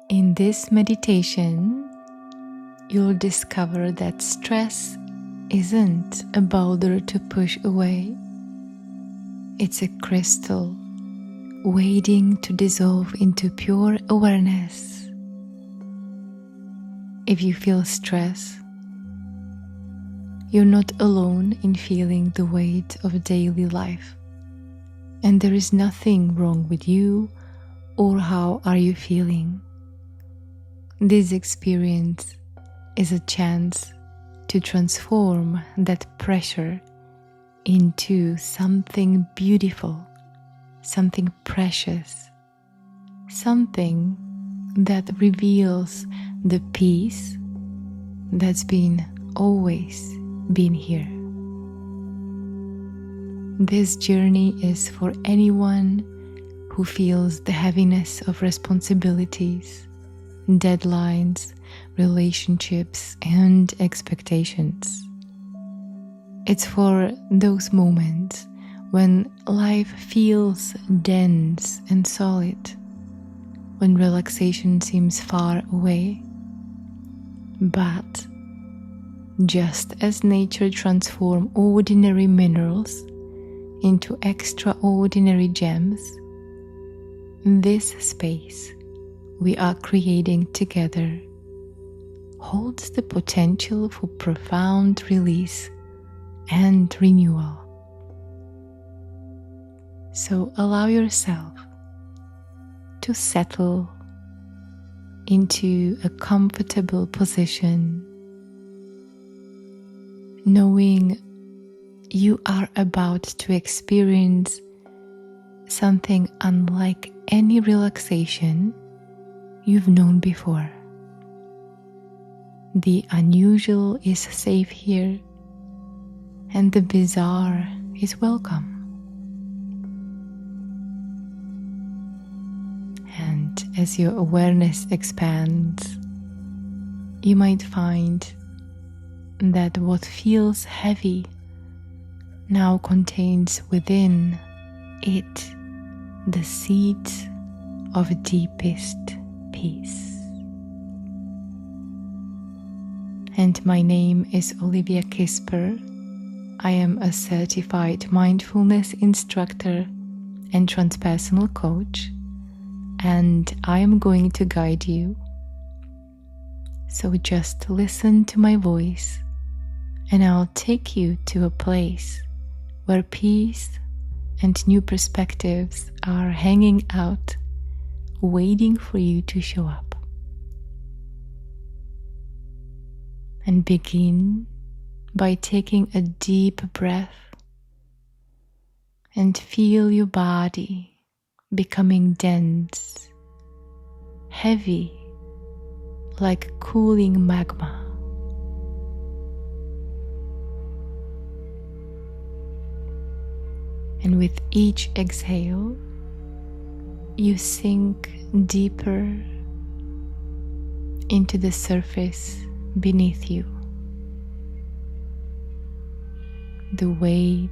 In this meditation, you'll discover that stress isn't a boulder to push away. It's a crystal waiting to dissolve into pure awareness. If you feel stress, you're not alone in feeling the weight of daily life, and there is nothing wrong with you or how are you feeling. This experience is a chance to transform that pressure into something beautiful, something precious, something that reveals the peace that's always been here. This journey is for anyone who feels the heaviness of responsibilities, deadlines, relationships, and expectations. It's for those moments when life feels dense and solid, when relaxation seems far away. But just as nature transforms ordinary minerals into extraordinary gems, this space we are creating together holds the potential for profound release and renewal. So allow yourself to settle into a comfortable position, knowing you are about to experience something unlike any relaxation you've known before. The unusual is safe here, and the bizarre is welcome. And as your awareness expands, you might find that what feels heavy now contains within it the seeds of deepest peace. And my name is Olivia Kisper. I am a certified mindfulness instructor and transpersonal coach, and I am going to guide you. So just listen to my voice, and I'll take you to a place where peace and new perspectives are hanging out, waiting for you to show up. And begin by taking a deep breath and feel your body becoming dense, heavy, like cooling magma. And with each exhale, you sink deeper into the surface beneath you. The weight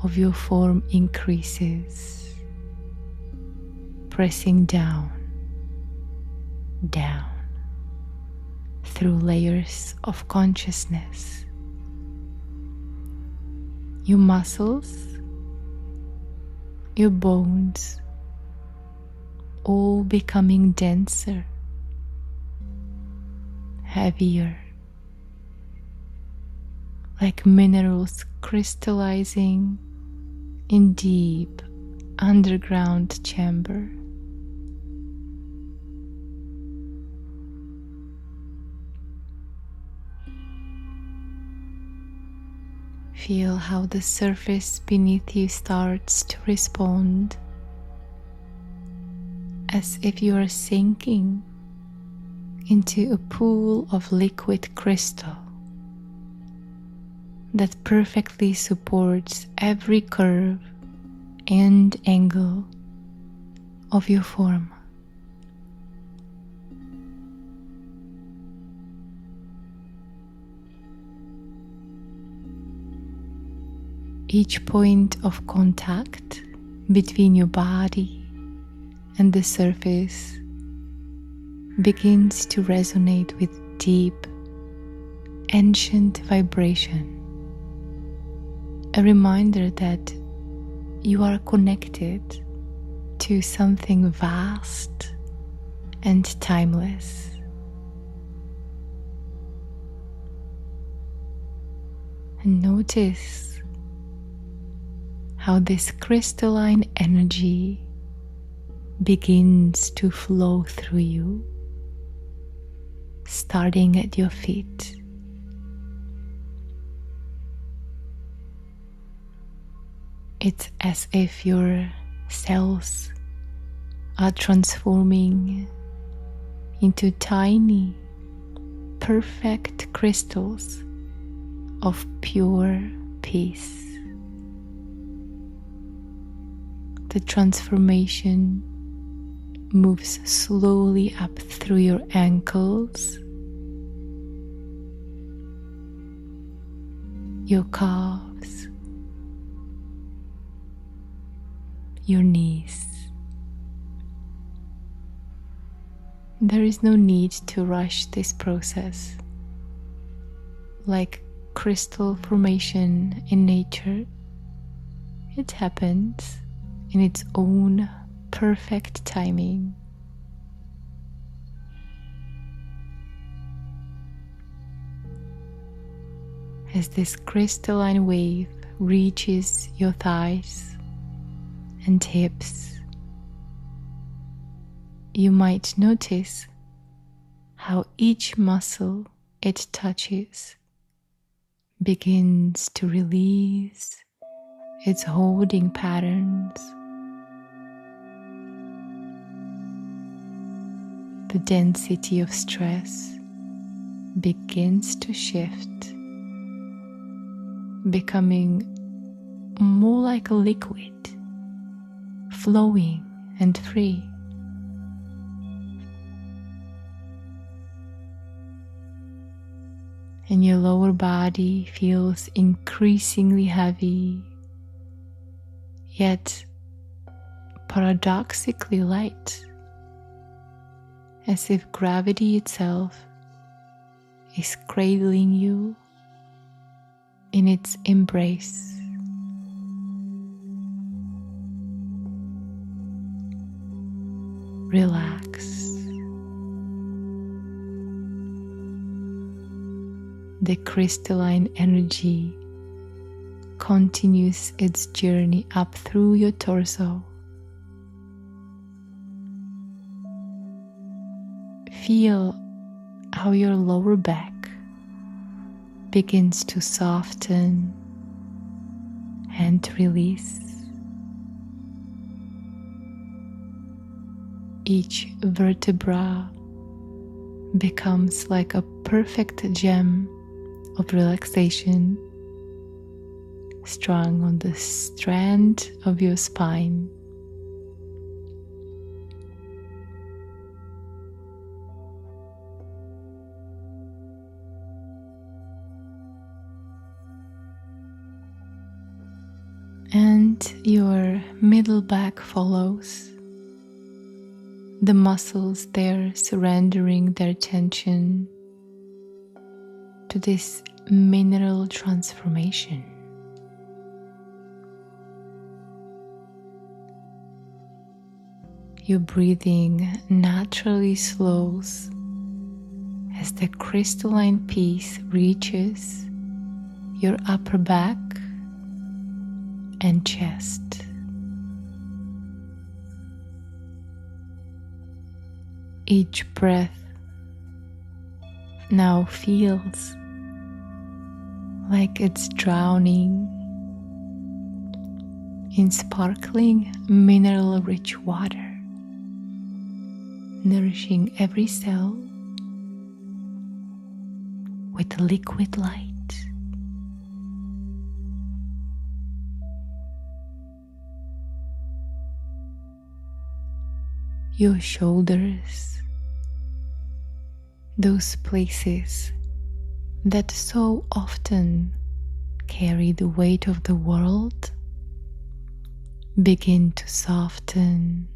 of your form increases, pressing down through layers of consciousness. Your muscles, your bones, all becoming denser, heavier, like minerals crystallizing in deep underground chamber. Feel how the surface beneath you starts to respond, as if you are sinking into a pool of liquid crystal that perfectly supports every curve and angle of your form. Each point of contact between your body and the surface begins to resonate with deep, ancient vibration. A reminder that you are connected to something vast and timeless. And notice how this crystalline energy begins to flow through you, starting at your feet. It's as if your cells are transforming into tiny, perfect crystals of pure peace. The transformation moves slowly up through your ankles, your calves, your knees. There is no need to rush this process. Like crystal formation in nature, it happens in its own perfect timing. As this crystalline wave reaches your thighs and hips, you might notice how each muscle it touches begins to release its holding patterns. The density of stress begins to shift, becoming more like a liquid, flowing and free. And your lower body feels increasingly heavy, yet paradoxically light, as if gravity itself is cradling you in its embrace. Relax. The crystalline energy continues its journey up through your torso. Feel how your lower back begins to soften and release. Each vertebra becomes like a perfect gem of relaxation, strung on the strand of your spine. And your middle back follows. The muscles there surrendering their tension to this mineral transformation. Your breathing naturally slows as the crystalline peace reaches your upper back and chest. Each breath now feels like it's drowning in sparkling mineral-rich water, nourishing every cell with liquid light. Your shoulders, those places that so often carry the weight of the world, begin to soften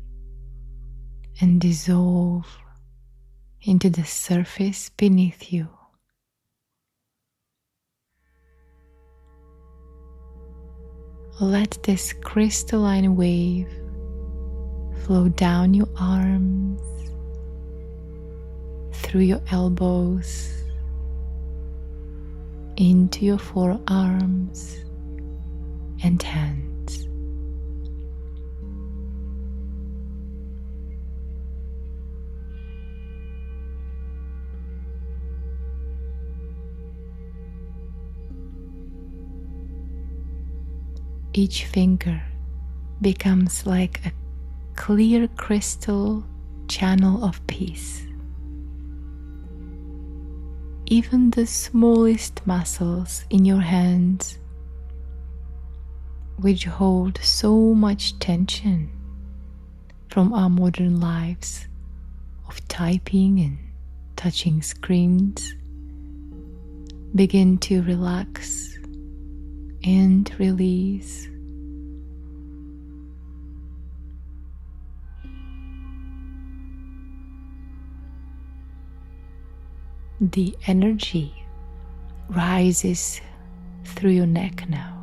and dissolve into the surface beneath you. Let this crystalline wave flow down your arms, through your elbows, into your forearms and hands. Each finger becomes like a clear crystal channel of peace. Even the smallest muscles in your hands, which hold so much tension from our modern lives of typing and touching screens, begin to relax and release. The energy rises through your neck now,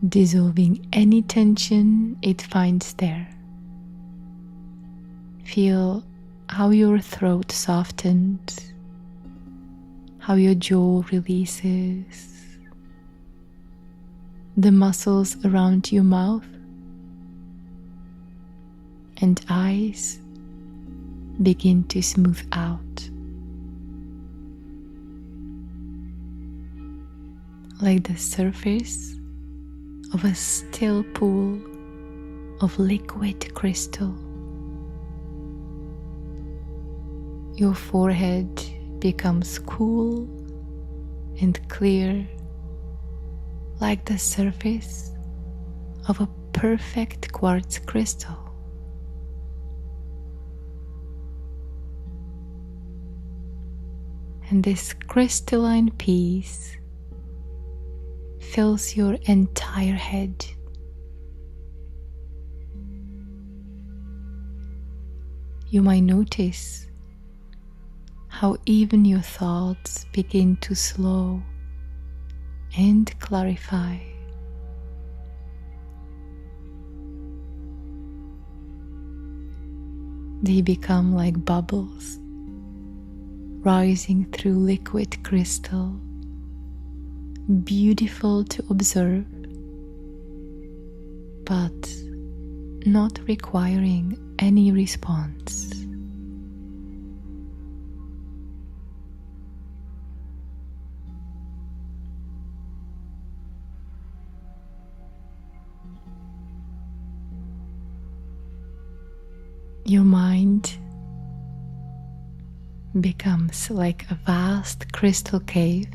dissolving any tension it finds there. Feel how your throat softens, how your jaw releases, the muscles around your mouth and eyes begin to smooth out. Like the surface of a still pool of liquid crystal. Your forehead becomes cool and clear, like the surface of a perfect quartz crystal. And this crystalline peace fills your entire head. You might notice how even your thoughts begin to slow and clarify. They become like bubbles rising through liquid crystal, beautiful to observe, but not requiring any response. Your mind becomes like a vast crystal cave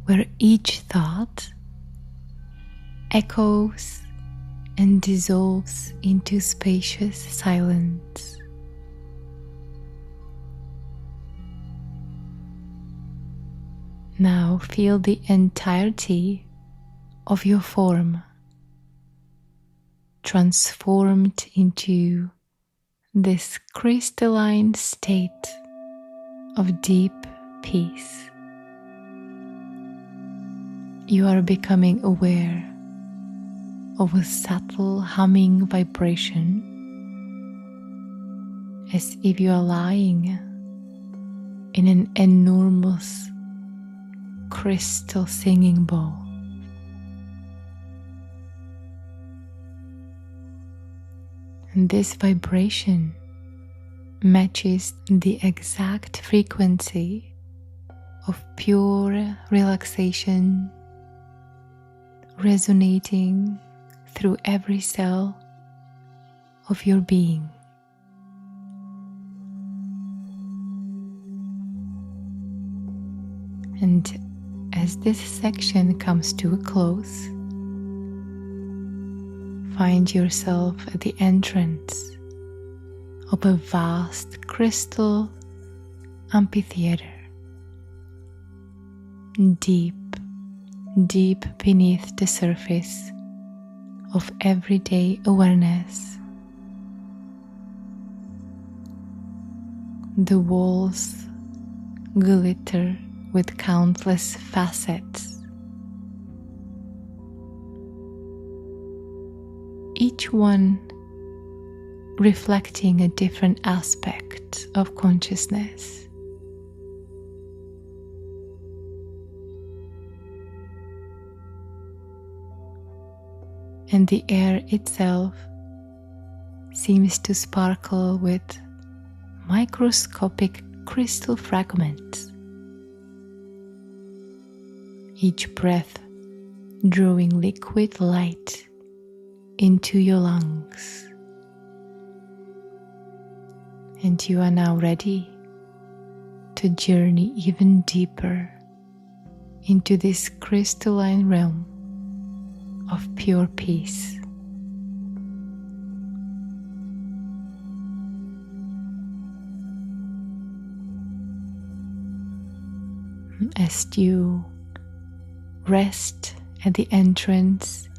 where each thought echoes and dissolves into spacious silence. Now feel the entirety of your form transformed into this crystalline state of deep peace. You are becoming aware of a subtle humming vibration, as if you are lying in an enormous crystal singing bowl. And this vibration matches the exact frequency of pure relaxation, resonating through every cell of your being. And as this section comes to a close, find yourself at the entrance of a vast crystal amphitheater, deep beneath the surface of everyday awareness. The walls glitter with countless facets, each one reflecting a different aspect of consciousness. And the air itself seems to sparkle with microscopic crystal fragments, each breath drawing liquid light into your lungs. And you are now ready to journey even deeper into this crystalline realm of pure peace. As you rest at the entrance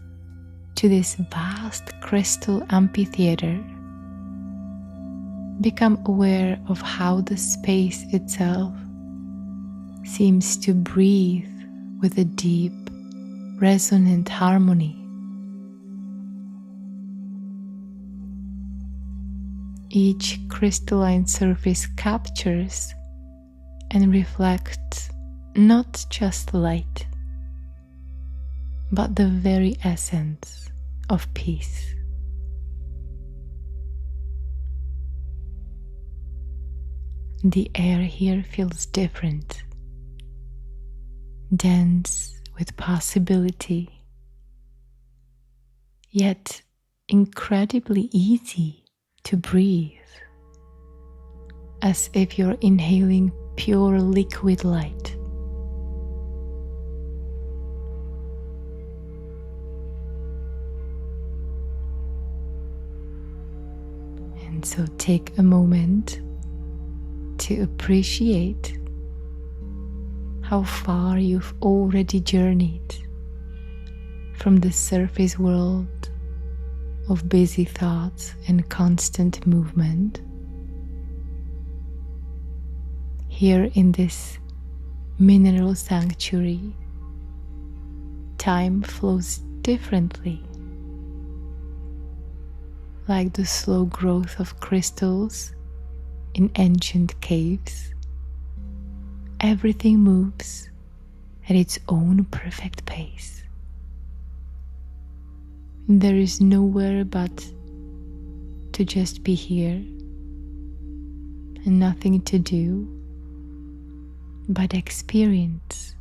to this vast crystal amphitheater, become aware of how the space itself seems to breathe with a deep, resonant harmony. Each crystalline surface captures and reflects not just light, but the very essence of peace. The air here feels different, dense with possibility, yet incredibly easy to breathe, as if you're inhaling pure liquid light. And so take a moment to appreciate how far you've already journeyed from the surface world of busy thoughts and constant movement. Here in this mineral sanctuary, time flows differently, like the slow growth of crystals in ancient caves. Everything moves at its own perfect pace. There is nowhere but to just be here, and nothing to do but experience.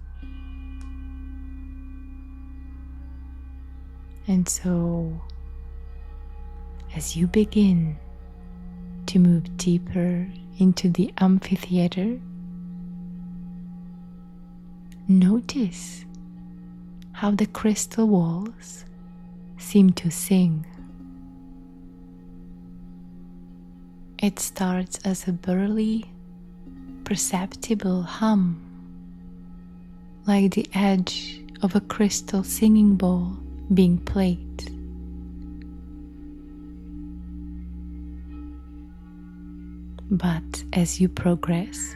And so, as you begin to move deeper into the amphitheater, notice how the crystal walls seem to sing. It starts as a barely perceptible hum, like the edge of a crystal singing bowl being played. But as you progress,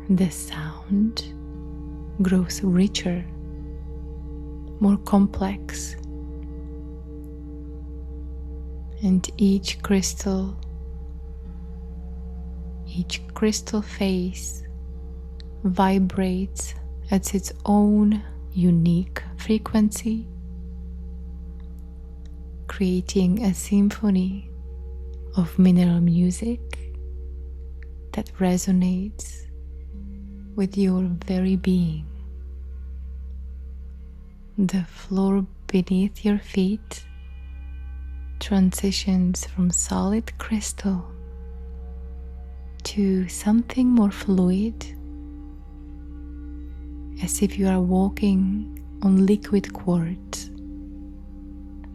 the sound grows richer, more complex, and each crystal face vibrates at its own unique frequency, creating a symphony of mineral music that resonates with your very being. The floor beneath your feet transitions from solid crystal to something more fluid, as if you are walking on liquid quartz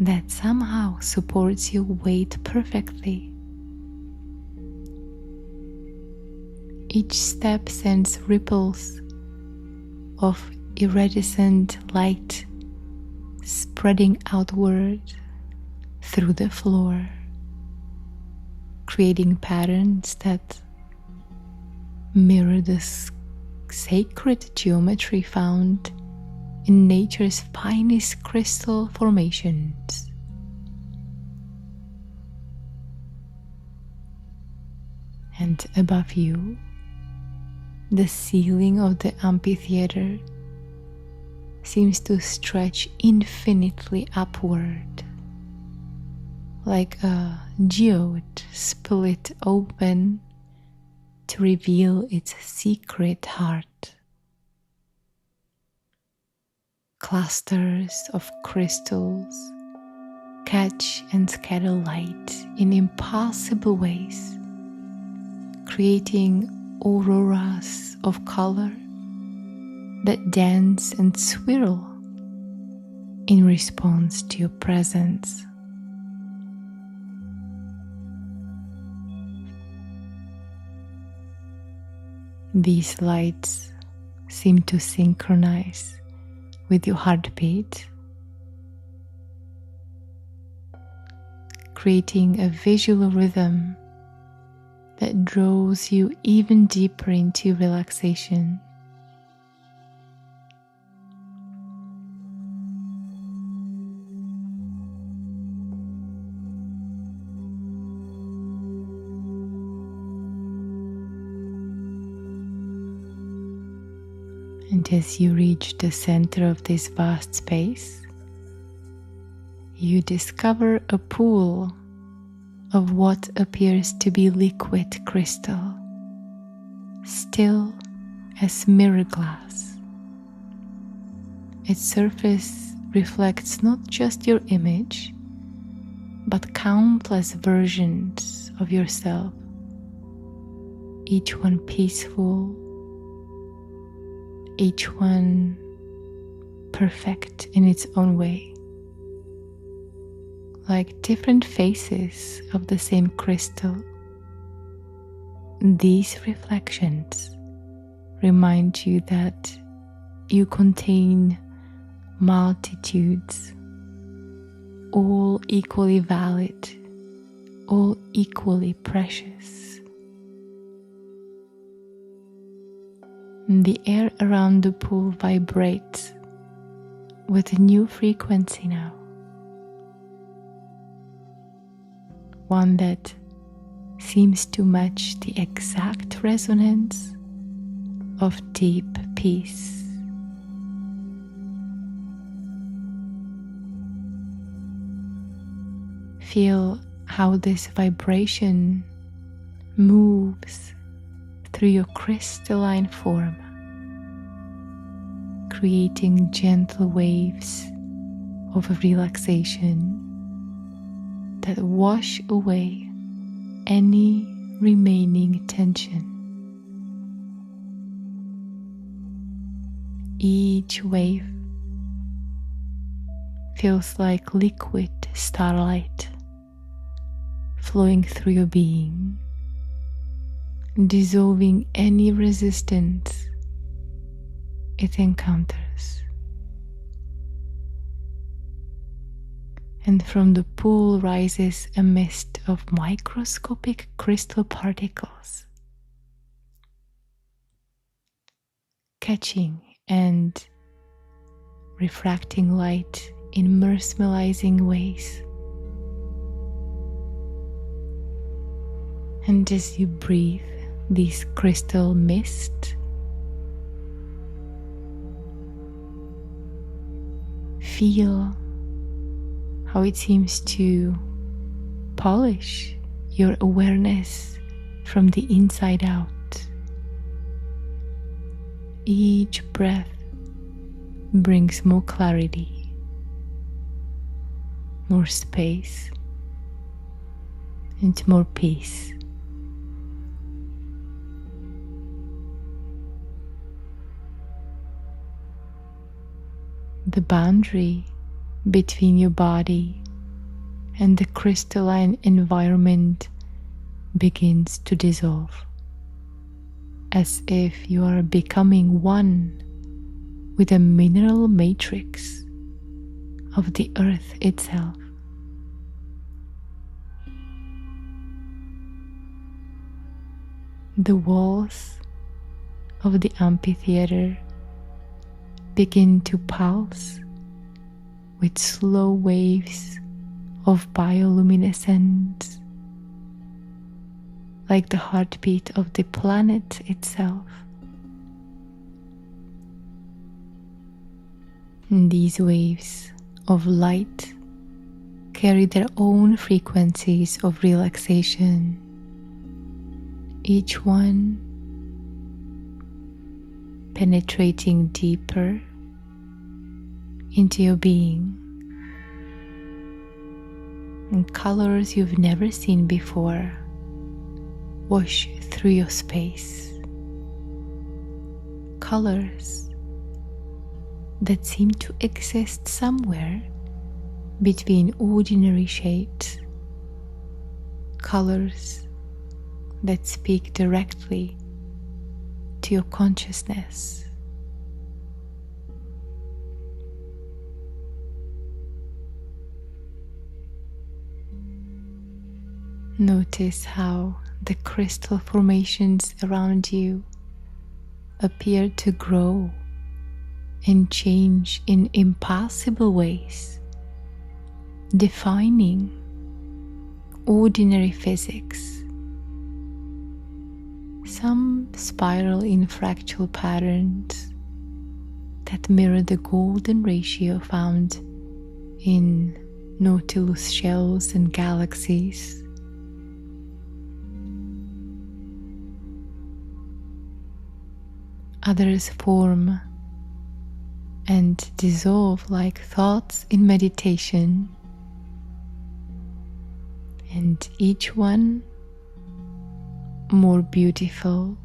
that somehow supports your weight perfectly. Each step sends ripples of iridescent light spreading outward through the floor, creating patterns that mirror the sacred geometry found in nature's finest crystal formations. And above you, the ceiling of the amphitheater seems to stretch infinitely upward, like a geode split open to reveal its secret heart. Clusters of crystals catch and scatter light in impossible ways, creating auroras of color that dance and swirl in response to your presence. These lights seem to synchronize with your heartbeat, creating a visual rhythm that draws you even deeper into relaxation. And as you reach the center of this vast space, you discover a pool of what appears to be liquid crystal, still as mirror glass. Its surface reflects not just your image, but countless versions of yourself, each one peaceful, each one perfect in its own way. Like different faces of the same crystal, these reflections remind you that you contain multitudes, all equally valid, all equally precious. The air around the pool vibrates with a new frequency now, one that seems to match the exact resonance of deep peace. Feel how this vibration moves through your crystalline form, creating gentle waves of relaxation that wash away any remaining tension. Each wave feels like liquid starlight flowing through your being, dissolving any resistance it encounters. And from the pool rises a mist of microscopic crystal particles, catching and refracting light in mesmerizing ways. And as you breathe this crystal mist, feel how it seems to polish your awareness from the inside out. Each breath brings more clarity, more space, and more peace. The boundary between your body and the crystalline environment begins to dissolve, as if you are becoming one with the mineral matrix of the earth itself. The walls of the amphitheater begin to pulse with slow waves of bioluminescence, like the heartbeat of the planet itself. And these waves of light carry their own frequencies of relaxation, each one penetrating deeper into your being, and colors you've never seen before wash through your space. Colors that seem to exist somewhere between ordinary shapes. Colors that speak directly to your consciousness. Notice how the crystal formations around you appear to grow and change in impossible ways, defying ordinary physics. Some spiral in fractal patterns that mirror the golden ratio found in Nautilus shells and galaxies. Others form and dissolve like thoughts in meditation, and each one more beautiful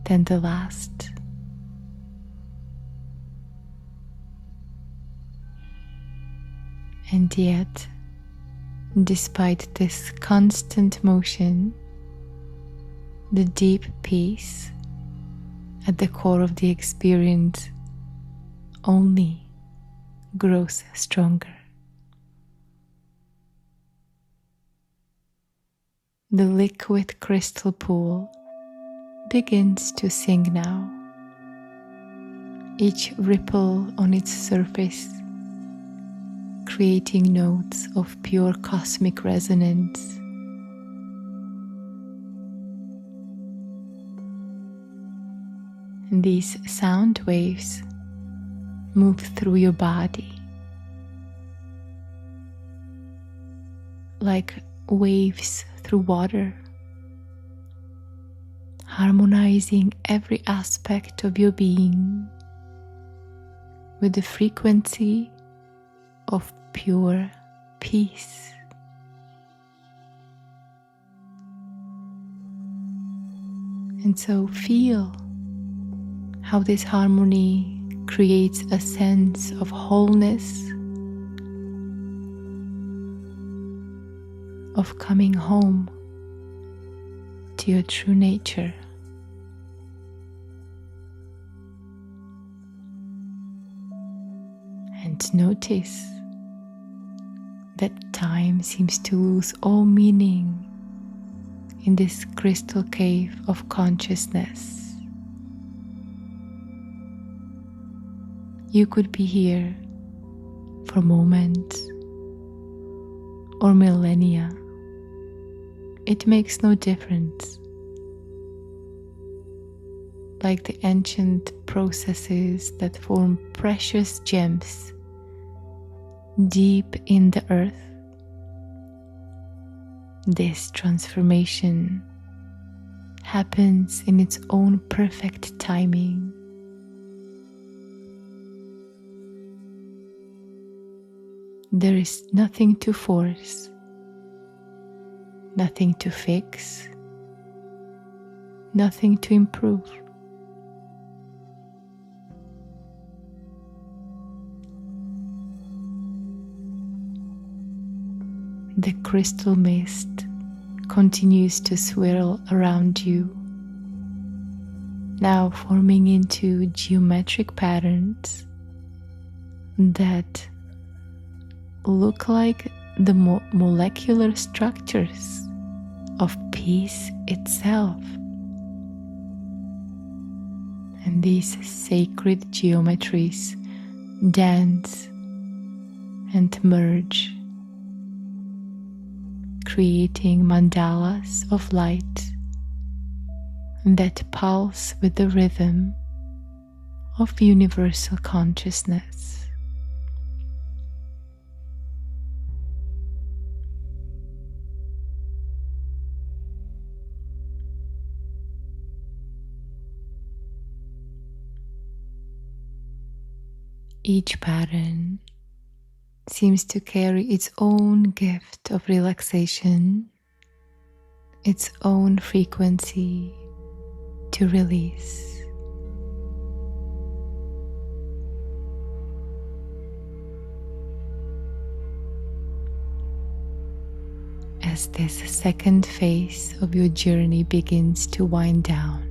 than the last. And yet, despite this constant motion, the deep peace at the core of the experience only grows stronger. The liquid crystal pool begins to sing now, each ripple on its surface creating notes of pure cosmic resonance. And these sound waves move through your body like waves through water, harmonizing every aspect of your being with the frequency of pure peace. And so feel how this harmony creates a sense of wholeness, of coming home to your true nature. And notice that time seems to lose all meaning in this crystal cave of consciousness. You could be here for moments or millennia. It makes no difference. Like the ancient processes that form precious gems deep in the earth, this transformation happens in its own perfect timing. There is nothing to force, nothing to fix, nothing to improve. The crystal mist continues to swirl around you, now forming into geometric patterns that look like the molecular structures of peace itself. And these sacred geometries dance and merge, creating mandalas of light that pulse with the rhythm of universal consciousness. Each pattern seems to carry its own gift of relaxation, its own frequency to release. As this second phase of your journey begins to wind down,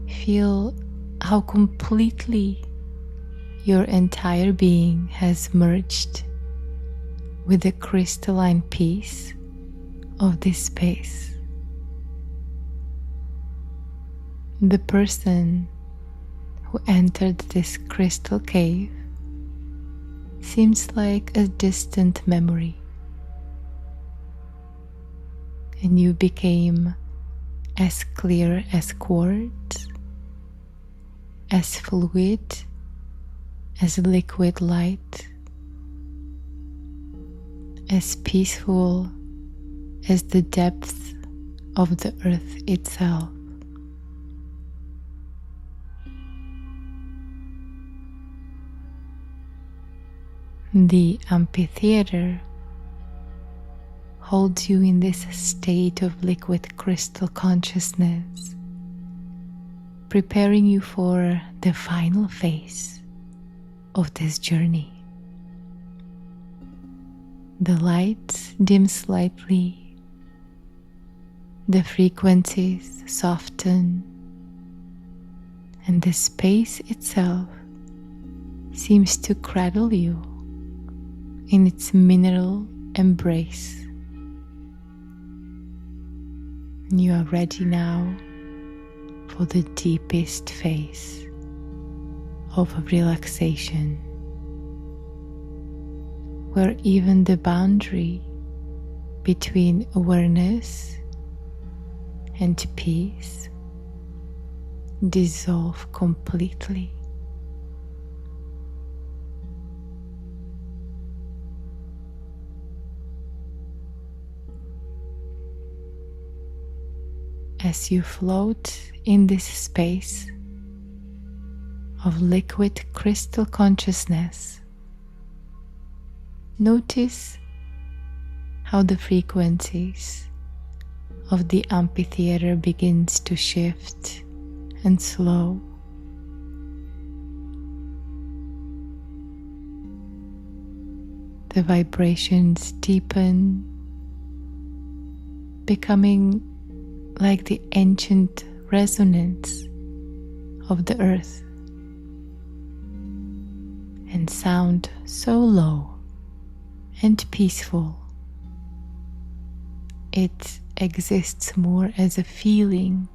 feel how completely your entire being has merged with the crystalline peace of this space. The person who entered this crystal cave seems like a distant memory, and you became as clear as quartz, as fluid as liquid light, as peaceful as the depth of the earth itself. The amphitheater holds you in this state of liquid crystal consciousness, preparing you for the final phase of this journey. The lights dim slightly, the frequencies soften, and the space itself seems to cradle you in its mineral embrace. You are ready now for the deepest phase of relaxation, where even the boundary between awareness and peace dissolve completely. As you float in this space of liquid crystal consciousness, notice how the frequencies of the amphitheater begins to shift and slow. The vibrations deepen, becoming like the ancient resonance of the earth, and sound so low and peaceful. It exists more as a feeling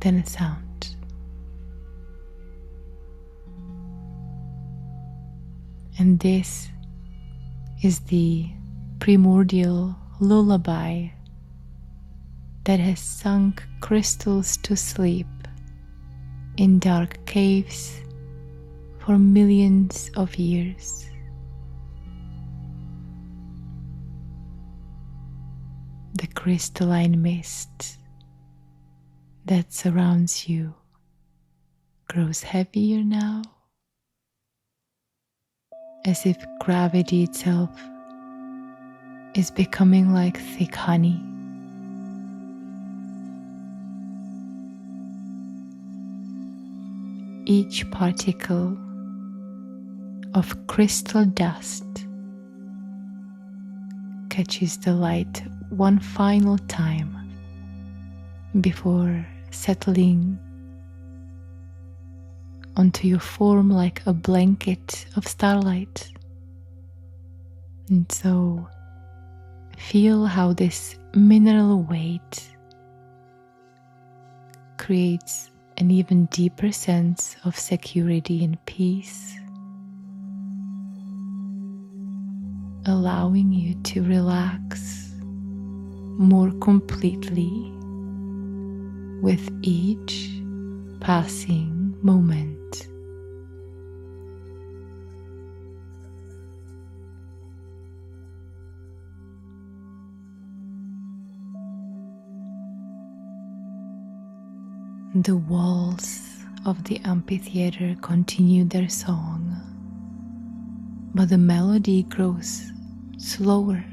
than a sound. And this is the primordial lullaby that has sunk crystals to sleep in dark caves for millions of years. The crystalline mist that surrounds you grows heavier now, as if gravity itself is becoming like thick honey. Each particle of crystal dust catches the light one final time before settling onto your form like a blanket of starlight. And so Feel how this mineral weight creates an even deeper sense of security and peace, allowing you to relax more completely with each passing moment. The walls of the amphitheater continue their song, but the melody grows slower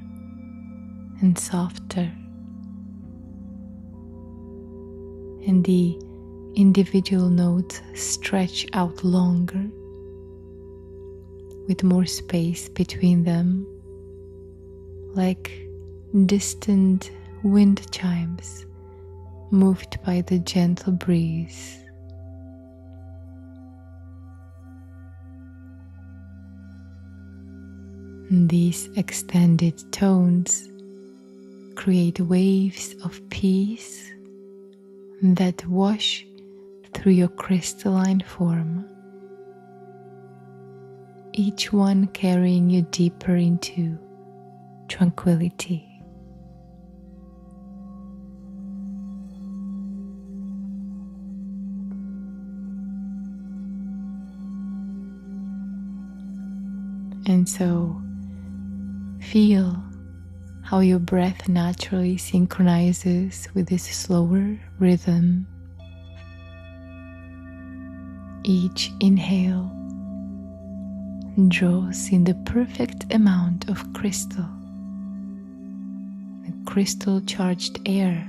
and softer, and the individual notes stretch out longer, with more space between them, like distant wind chimes moved by the gentle breeze. These extended tones create waves of peace that wash through your crystalline form, each one carrying you deeper into tranquility. And so, feel how your breath naturally synchronizes with this slower rhythm. Each inhale draws in the perfect amount of crystal, the crystal charged air,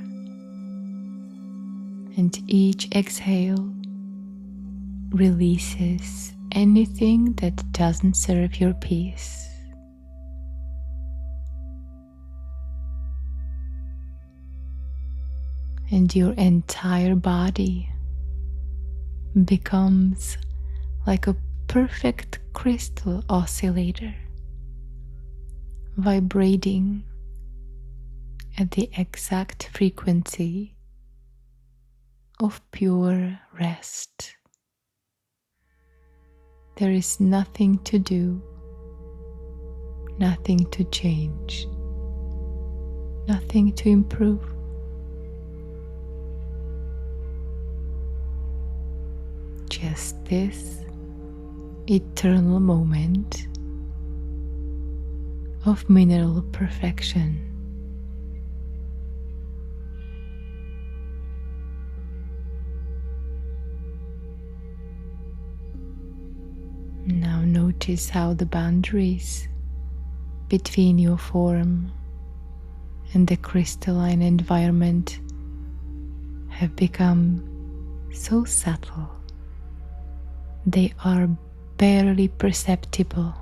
and each exhale releases anything that doesn't serve your peace. And your entire body becomes like a perfect crystal oscillator, vibrating at the exact frequency of pure rest. There is nothing to do, nothing to change, nothing to improve. Just this eternal moment of mineral perfection. Now notice how the boundaries between your form and the crystalline environment have become so subtle. They are barely perceptible.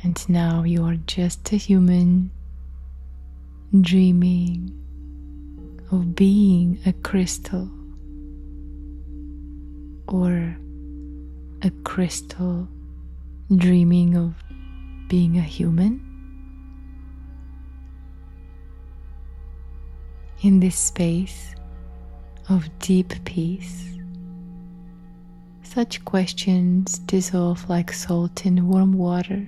And now you are just a human dreaming of being a crystal, or a crystal dreaming of being a human. In this space of deep peace, such questions dissolve like salt in warm water,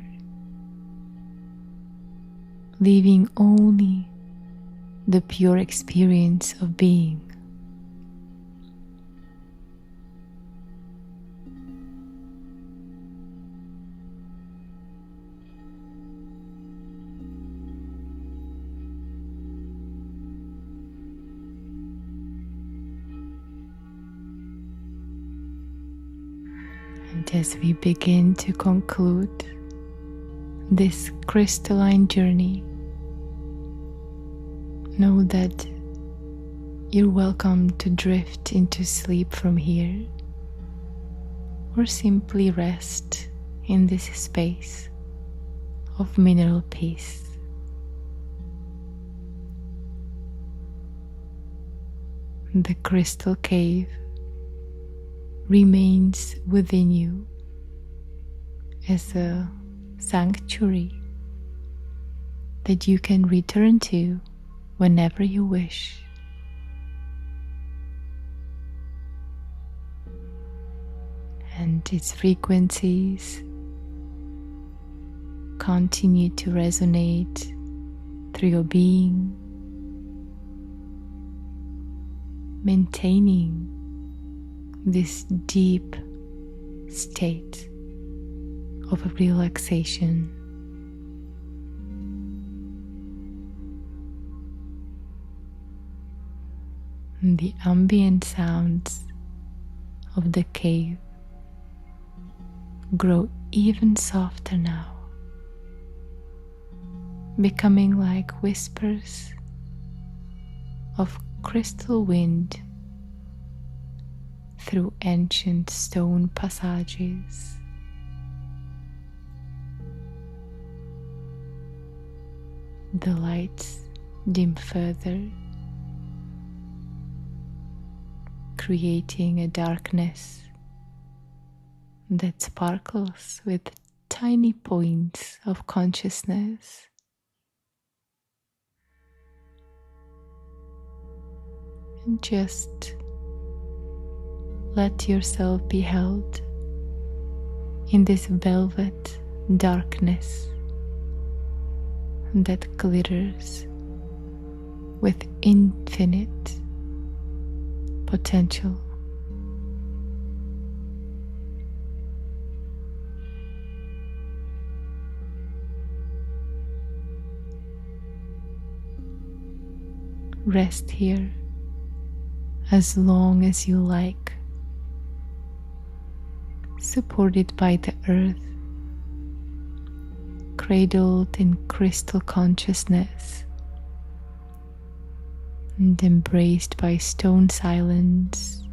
leaving only the pure experience of being. And as we begin to conclude this crystalline journey, know that you're welcome to drift into sleep from here, or simply rest in this space of mineral peace. The crystal cave remains within you as a sanctuary that you can return to whenever you wish. And its frequencies continue to resonate through your being, maintaining this deep state of relaxation. And the ambient sounds of the cave grow even softer now, becoming like whispers of crystal wind through ancient stone passages. The lights dim further, creating a darkness that sparkles with tiny points of consciousness. And just let yourself be held in this velvet darkness that glitters with infinite potential. Rest here as long as you like, supported by the earth, cradled in crystal consciousness, and embraced by stone silence.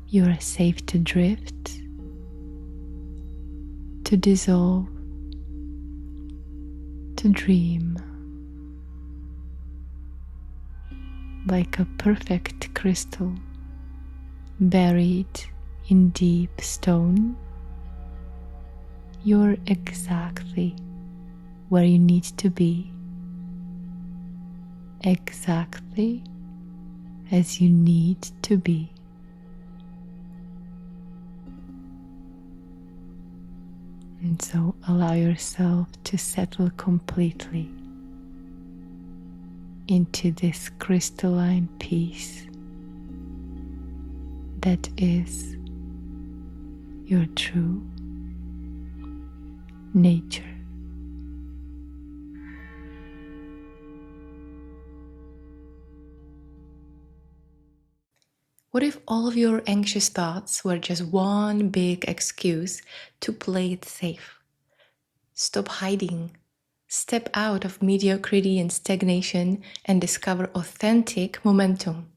You are safe to drift, to dissolve, to dream, like a perfect crystal buried in deep stone. You're exactly where you need to be, exactly as you need to be. And so allow yourself to settle completely into this crystalline peace that is your true nature. What if all of your anxious thoughts were just one big excuse to play it safe? Stop hiding, step out of mediocrity and stagnation, and discover authentic momentum.